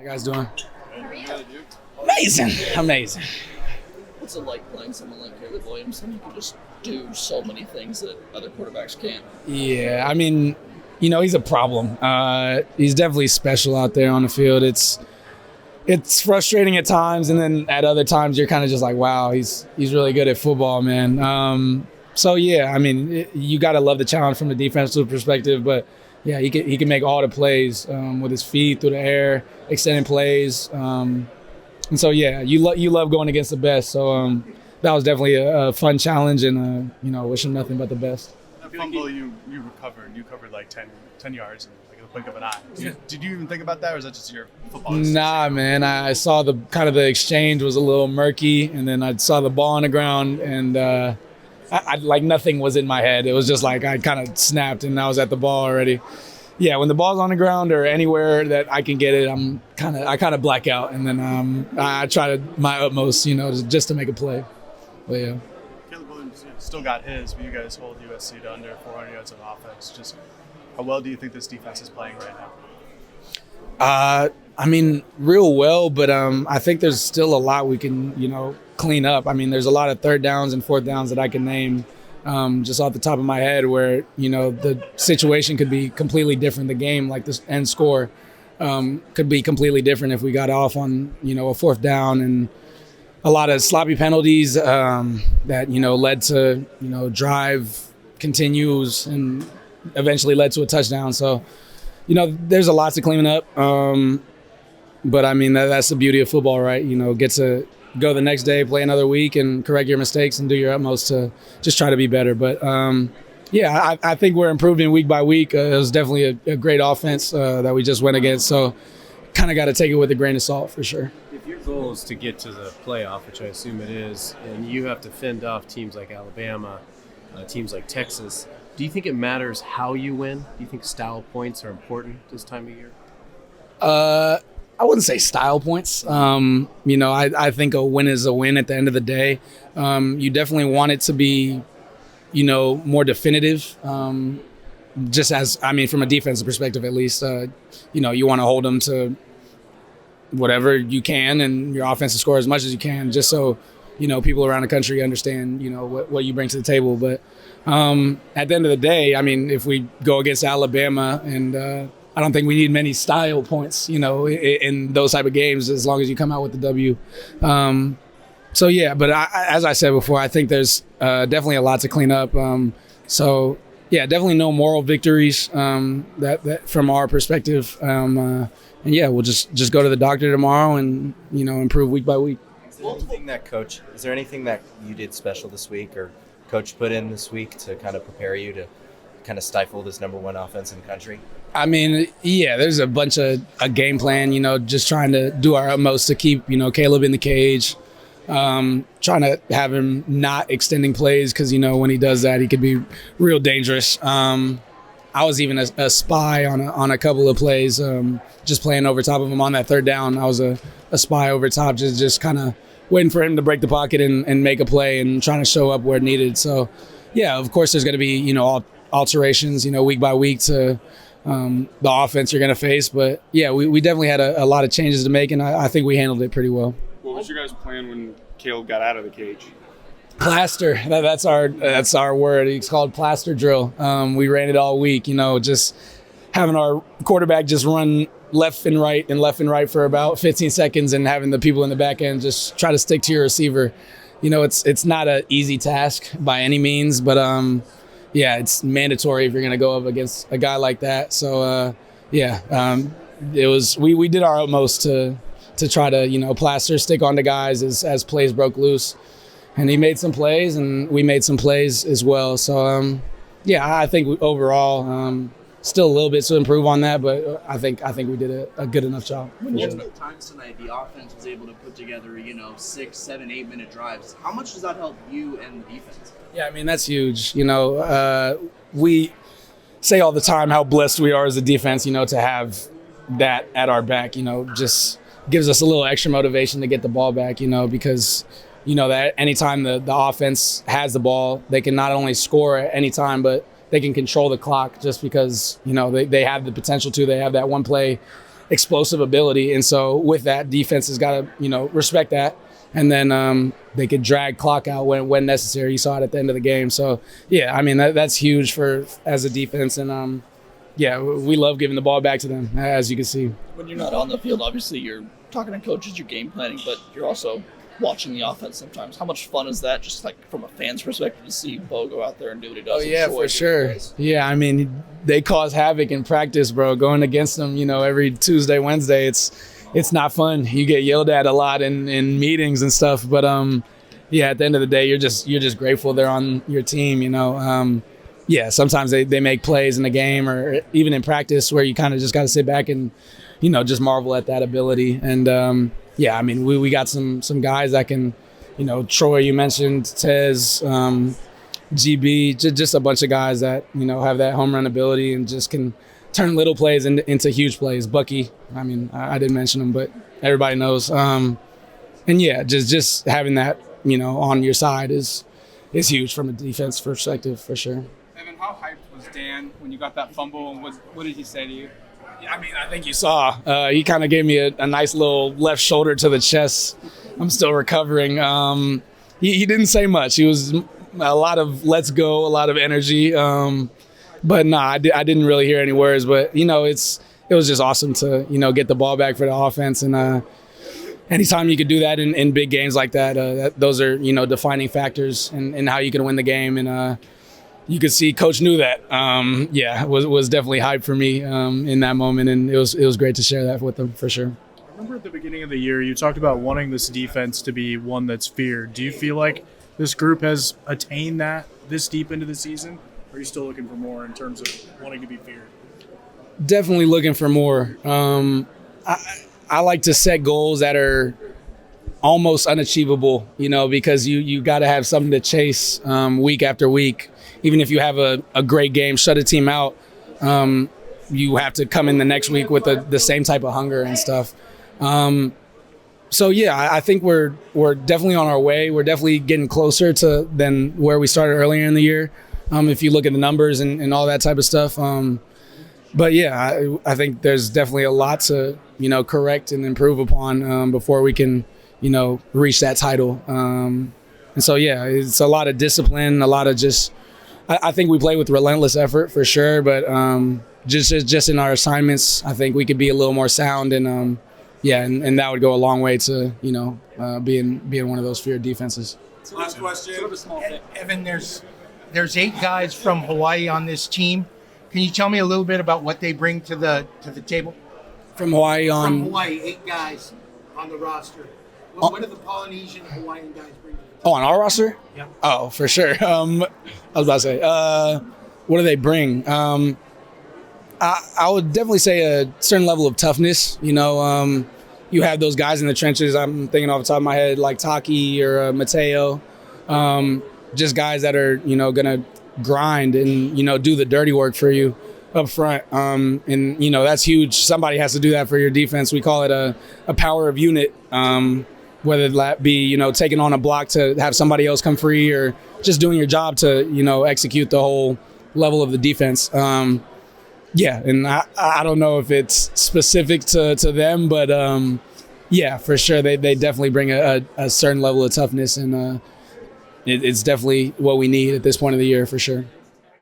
you guys doing? Amazing. Amazing. What's it like playing someone like Caleb Williamson? He can just do so many things that other quarterbacks can't. Yeah, I mean, he's a problem. He's definitely special out there on the field. It's frustrating at times, and then at other times you're kind of just like, wow, he's really good at football, man. So yeah, I mean, you got to love the challenge from a defensive perspective, but yeah, he can make all the plays with his feet through the air, extending plays, and so yeah, you love going against the best. So that was definitely a fun challenge, and wish him nothing but the best. That fumble you covered like 10 yards in like the blink of an eye. Did you even think about that, or is that just your football? Nah, man. I saw the exchange was a little murky, and then I saw the ball on the ground, and I like nothing was in my head. It was just like I kind of snapped, and I was at the ball already. Yeah, when the ball's on the ground or anywhere that I can get it, I kind of black out, and then I try my utmost, just to make a play. But yeah. Caleb Williams still got his, but you guys hold USC to under 400 yards of offense. Just how well do you think this defense is playing right now? I mean, real well, but I think there's still a lot we can, clean up. I mean, there's a lot of third downs and fourth downs that I can name just off the top of my head where, the situation could be completely different. The game, like this end score, could be completely different if we got off on, a fourth down, and a lot of sloppy penalties that, led to, drive continues and eventually led to a touchdown. So, there's a lot to clean up. But I mean, that's the beauty of football, right? Get to go the next day, play another week, and correct your mistakes and do your utmost to just try to be better. But yeah, I think we're improving week by week. It was definitely a great offense that we just went against. So kind of got to take it with a grain of salt for sure. If your goal is to get to the playoff, which I assume it is, and you have to fend off teams like Alabama, teams like Texas, do you think it matters how you win? Do you think style points are important this time of year? I wouldn't say style points. I think a win is a win at the end of the day. You definitely want it to be, more definitive. Just as, from a defensive perspective, at least, you want to hold them to whatever you can and your offensive score as much as you can, just so, people around the country understand, what you bring to the table. But at the end of the day, if we go against Alabama, and I don't think we need many style points, in those type of games, as long as you come out with the W. So yeah, but as I said before, I think there's definitely a lot to clean up. So yeah, definitely no moral victories that from our perspective. And yeah, we'll just go to the doctor tomorrow and improve week by week. Is there anything that you did special this week, or coach put in this week to kind of prepare you to kind of stifle this number one offense in the country? Yeah, there's a bunch of a game plan, just trying to do our utmost to keep, Caleb in the cage, trying to have him not extending plays because, when he does that, he could be real dangerous. I was even a spy on a couple of plays, just playing over top of him on that third down. I was a spy over top, just kind of waiting for him to break the pocket and make a play and trying to show up where needed. So, yeah, of course, there's going to be, alterations, week by week to the offense you're going to face. But, yeah, we definitely had a lot of changes to make, and I think we handled it pretty well. What was your guys' plan when Caleb got out of the cage? Plaster. That's our word. It's called plaster drill. We ran it all week, just having our quarterback just run left and right for about 15 seconds and having the people in the back end just try to stick to your receiver. It's not an easy task by any means, but yeah, it's mandatory if you're going to go up against a guy like that. So, it was we did our utmost to try to, plaster, stick on the guys as plays broke loose. And he made some plays, and we made some plays as well. So, I think overall, still a little bit to improve on that, but I think we did a good enough job. Multiple times tonight, the offense was able to put together, 6, 7, 8 minute drives. How much does that help you and the defense? Yeah, that's huge. We say all the time how blessed we are as a defense, to have that at our back, just gives us a little extra motivation to get the ball back, because that anytime the offense has the ball, they can not only score at any time, but they can control the clock just because, they have the potential to. They have that one play explosive ability. And so with that, defense has got to, respect that. And then they could drag clock out when necessary. You saw it at the end of the game. So, yeah, I mean, that's huge as a defense. And, yeah, we love giving the ball back to them, as you can see. When you're not on the field, obviously you're talking to coaches, you're game planning, but you're also watching the offense sometimes. How much fun is that, just like from a fan's perspective, to see Bo go out there and do what he does? Oh, yeah, for sure. Yeah, I mean, they cause havoc in practice, bro. Going against them, every Tuesday, Wednesday, it's not fun. You get yelled at a lot in meetings and stuff. But, yeah, at the end of the day, you're just grateful they're on your team, Yeah, sometimes they make plays in the game or even in practice where you kind of just got to sit back and, just marvel at that ability. And, yeah, I mean, we got some guys that can, Troy, you mentioned, Tez, GB, just a bunch of guys that, have that home run ability and just can turn little plays into huge plays. Bucky, I mean, I didn't mention him, but everybody knows. And, yeah, just having that, on your side is huge from a defense perspective for sure. Evan, how hyped was Dan when you got that fumble, and what did he say to you? I mean, I think you saw. He kind of gave me a nice little left shoulder to the chest. I'm still recovering. He didn't say much. He was a lot of let's go, a lot of energy. But no, I didn't really hear any words. But, it was just awesome to, get the ball back for the offense. And anytime you could do that in big games like that, those are, defining factors in how you can win the game. And, you could see Coach knew that. Yeah, was definitely hyped for me in that moment, and it was great to share that with them for sure. I remember at the beginning of the year, you talked about wanting this defense to be one that's feared. Do you feel like this group has attained that this deep into the season? Or are you still looking for more in terms of wanting to be feared? Definitely looking for more. I like to set goals that are almost unachievable, because you got to have something to chase week after week. Even if you have a great game, shut a team out, you have to come in the next week with the same type of hunger and stuff. So, yeah, I think we're definitely on our way. We're definitely getting closer than where we started earlier in the year, if you look at the numbers and all that type of stuff. But, yeah, I think there's definitely a lot to, correct and improve upon before we can, reach that title. And so, yeah, it's a lot of discipline, a lot of just – I think we play with relentless effort for sure, but just in our assignments, I think we could be a little more sound, and and that would go a long way to being one of those feared defenses. Last question. Sort of a small thing. Evan, there's 8 guys from Hawaii on this team. Can you tell me a little bit about what they bring to the table? From Hawaii From Hawaii, 8 guys on the roster. What do the Polynesian Hawaiian guys bring to the table? Oh, on our roster? Yeah. Oh, for sure. I was about to say, what do they bring? I would definitely say a certain level of toughness. You have those guys in the trenches. I'm thinking off the top of my head, like Taki or Mateo. Just guys that are, going to grind and, do the dirty work for you up front. And, that's huge. Somebody has to do that for your defense. We call it a power of unit. Whether that be, taking on a block to have somebody else come free or just doing your job to, execute the whole level of the defense. Yeah, and I don't know if it's specific to them, but yeah, for sure, they definitely bring a certain level of toughness, and it's definitely what we need at this point of the year for sure.